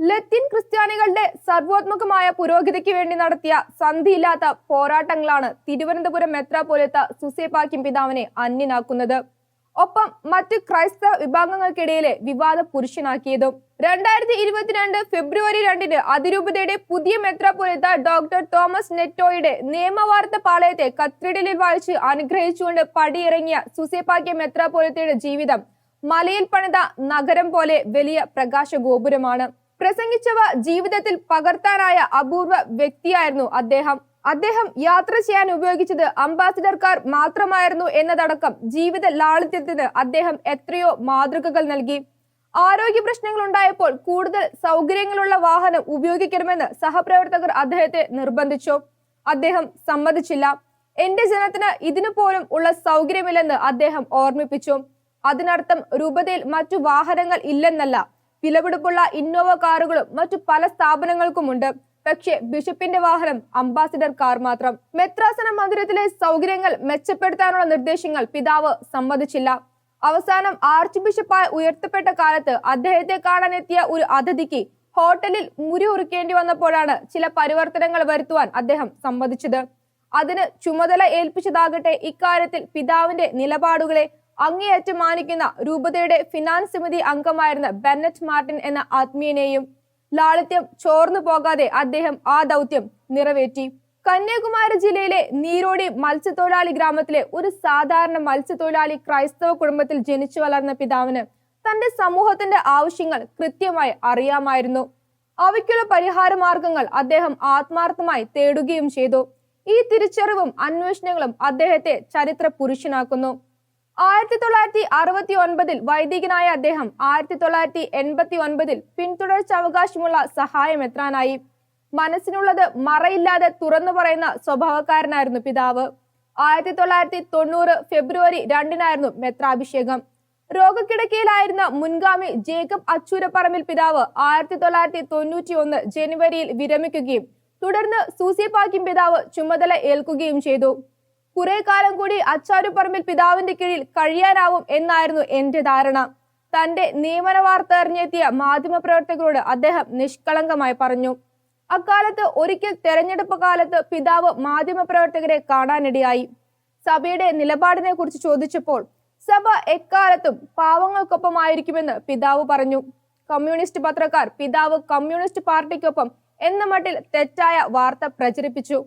ലത്തീൻ ക്രിസ്ത്യാനികളുടെ സർവോത്മകമായ പുരോഗതിക്ക് വേണ്ടി നടത്തിയ സന്ധിയില്ലാത്ത പോരാട്ടങ്ങളാണ് തിരുവനന്തപുരം മെത്രാപ്പോലീത്ത സൂസേപ്പാക്യം പിതാവിനെ അന്യനാക്കുന്നത്. ഒപ്പം മറ്റ് ക്രൈസ്തവ വിഭാഗങ്ങൾക്കിടയിലെ വിവാദ പുരുഷനാക്കിയതും. 2022 ഫെബ്രുവരി 2 അതിരൂപതയുടെ പുതിയ മെത്രാപ്പോലീത്ത ഡോക്ടർ തോമസ് നെറ്റോയുടെ നിയമവാർത്ത പാളയത്തെ കത്തീഡ്രലിൽ വായിച്ച് അനുഗ്രഹിച്ചുകൊണ്ട് പടിയിറങ്ങിയ സൂസേപ്പാക്യം മെത്രാപ്പോലീത്തയുടെ ജീവിതം മലയിൽ പണിത നഗരം പോലെ വലിയ പ്രകാശ ഗോപുരമാണ്. പ്രസംഗിച്ചവ ജീവിതത്തിൽ പകർത്താനായ അപൂർവ വ്യക്തിയായിരുന്നു അദ്ദേഹം യാത്ര ചെയ്യാൻ ഉപയോഗിച്ചത് അംബാസിഡർ കാർ മാത്രമായിരുന്നു എന്നതടക്കം ജീവിത ലാളിത്യത്തിന് അദ്ദേഹം എത്രയോ മാതൃകകൾ നൽകി. ആരോഗ്യ പ്രശ്നങ്ങൾ ഉണ്ടായപ്പോൾ കൂടുതൽ സൗകര്യങ്ങളുള്ള വാഹനം ഉപയോഗിക്കണമെന്ന് സഹപ്രവർത്തകർ അദ്ദേഹത്തെ നിർബന്ധിച്ചു. അദ്ദേഹം സമ്മതിച്ചില്ല. എന്റെ ജനത്തിന് ഇതിനു പോലും ഉള്ള സൗകര്യമില്ലെന്ന് അദ്ദേഹം ഓർമ്മിപ്പിച്ചു. അതിനർത്ഥം രൂപതയിൽ മറ്റു വാഹനങ്ങൾ ഇല്ലെന്നല്ല. വിലപിടിപ്പുള്ള ഇന്നോവ കാറുകളും മറ്റു പല സ്ഥാപനങ്ങൾക്കുമുണ്ട്. പക്ഷേ ബിഷപ്പിന്റെ വാഹനം അംബാസിഡർ കാർ മാത്രം. മെത്രാസന മന്ദിരത്തിലെ സൗകര്യങ്ങൾ മെച്ചപ്പെടുത്താനുള്ള നിർദ്ദേശങ്ങൾ പിതാവ് സമ്മതിച്ചില്ല. അവസാനം ആർച്ച് ബിഷപ്പായി ഉയർത്തപ്പെട്ട കാലത്ത് അദ്ദേഹത്തെ കാണാനെത്തിയ ഒരു അതിഥിക്ക് ഹോട്ടലിൽ മുറി ഉറുക്കേണ്ടി വന്നപ്പോഴാണ് ചില പരിവർത്തനങ്ങൾ വരുത്തുവാൻ അദ്ദേഹം സമ്മതിച്ചത്. അതിന് ചുമതല ഏൽപ്പിച്ചതാകട്ടെ ഇക്കാര്യത്തിൽ പിതാവിന്റെ നിലപാടുകളെ അങ്ങേയറ്റം മാനിക്കുന്ന രൂപതയുടെ ഫിനാൻസ് സമിതി അംഗമായിരുന്ന ബെന്നറ്റ് മാർട്ടിൻ എന്ന ആത്മീയനെയും. ലാളിത്യം ചോർന്നു പോകാതെ അദ്ദേഹം ആ ദൗത്യം നിറവേറ്റി. കന്യാകുമാരി ജില്ലയിലെ നീരോടി മത്സ്യത്തൊഴിലാളി ഗ്രാമത്തിലെ ഒരു സാധാരണ മത്സ്യത്തൊഴിലാളി ക്രൈസ്തവ കുടുംബത്തിൽ ജനിച്ചു വളർന്ന പിതാവിന് തന്റെ സമൂഹത്തിന്റെ ആവശ്യങ്ങൾ കൃത്യമായി അറിയാമായിരുന്നു. അവയ്ക്കുള്ള പരിഹാര മാർഗങ്ങൾ അദ്ദേഹം ആത്മാർത്ഥമായി തേടുകയും ചെയ്തു. ഈ തിരിച്ചറിവും അന്വേഷണങ്ങളും അദ്ദേഹത്തെ ചരിത്ര പുരുഷനാക്കുന്നു. 1969 വൈദികനായ അദ്ദേഹം 1989 പിന്തുടർച്ച അവകാശമുള്ള സഹായമെത്രാനായി. മനസ്സിനുള്ളത് മറയില്ലാതെ തുറന്നു പറയുന്ന സ്വഭാവക്കാരനായിരുന്നു പിതാവ്. 1990 ഫെബ്രുവരി 2 മെത്രാഭിഷേകം. രോഗക്കിടക്കയിലായിരുന്ന മുൻഗാമി ജേക്കബ് അച്ചൂരപ്പറമ്പിൽ പിതാവ് 1991 ജനുവരിയിൽ വിരമിക്കുകയും തുടർന്ന് സൂസേപ്പാക്യം പിതാവ് ചുമതല ഏൽക്കുകയും ചെയ്തു. കുറെ കാലം കൂടി അച്ചാരുപറമ്പിൽ പിതാവിന്റെ കീഴിൽ കഴിയാനാവും എന്നായിരുന്നു എന്റെ ധാരണ. തന്റെ നിയമന വാർത്ത അറിഞ്ഞെത്തിയ മാധ്യമപ്രവർത്തകരോട് അദ്ദേഹം നിഷ്കളങ്കമായി പറഞ്ഞു. അക്കാലത്ത് ഒരിക്കൽ തെരഞ്ഞെടുപ്പ് കാലത്ത് പിതാവ് മാധ്യമപ്രവർത്തകരെ കാണാനിടയായി. സഭയുടെ നിലപാടിനെ കുറിച്ച് ചോദിച്ചപ്പോൾ സഭ എക്കാലത്തും പാവങ്ങൾക്കൊപ്പമായിരിക്കുമെന്ന് പിതാവ് പറഞ്ഞു. കമ്മ്യൂണിസ്റ്റ് പത്രക്കാർ പിതാവ് കമ്മ്യൂണിസ്റ്റ് പാർട്ടിക്കൊപ്പം എന്ന മട്ടിൽ തെറ്റായ വാർത്ത പ്രചരിപ്പിച്ചു.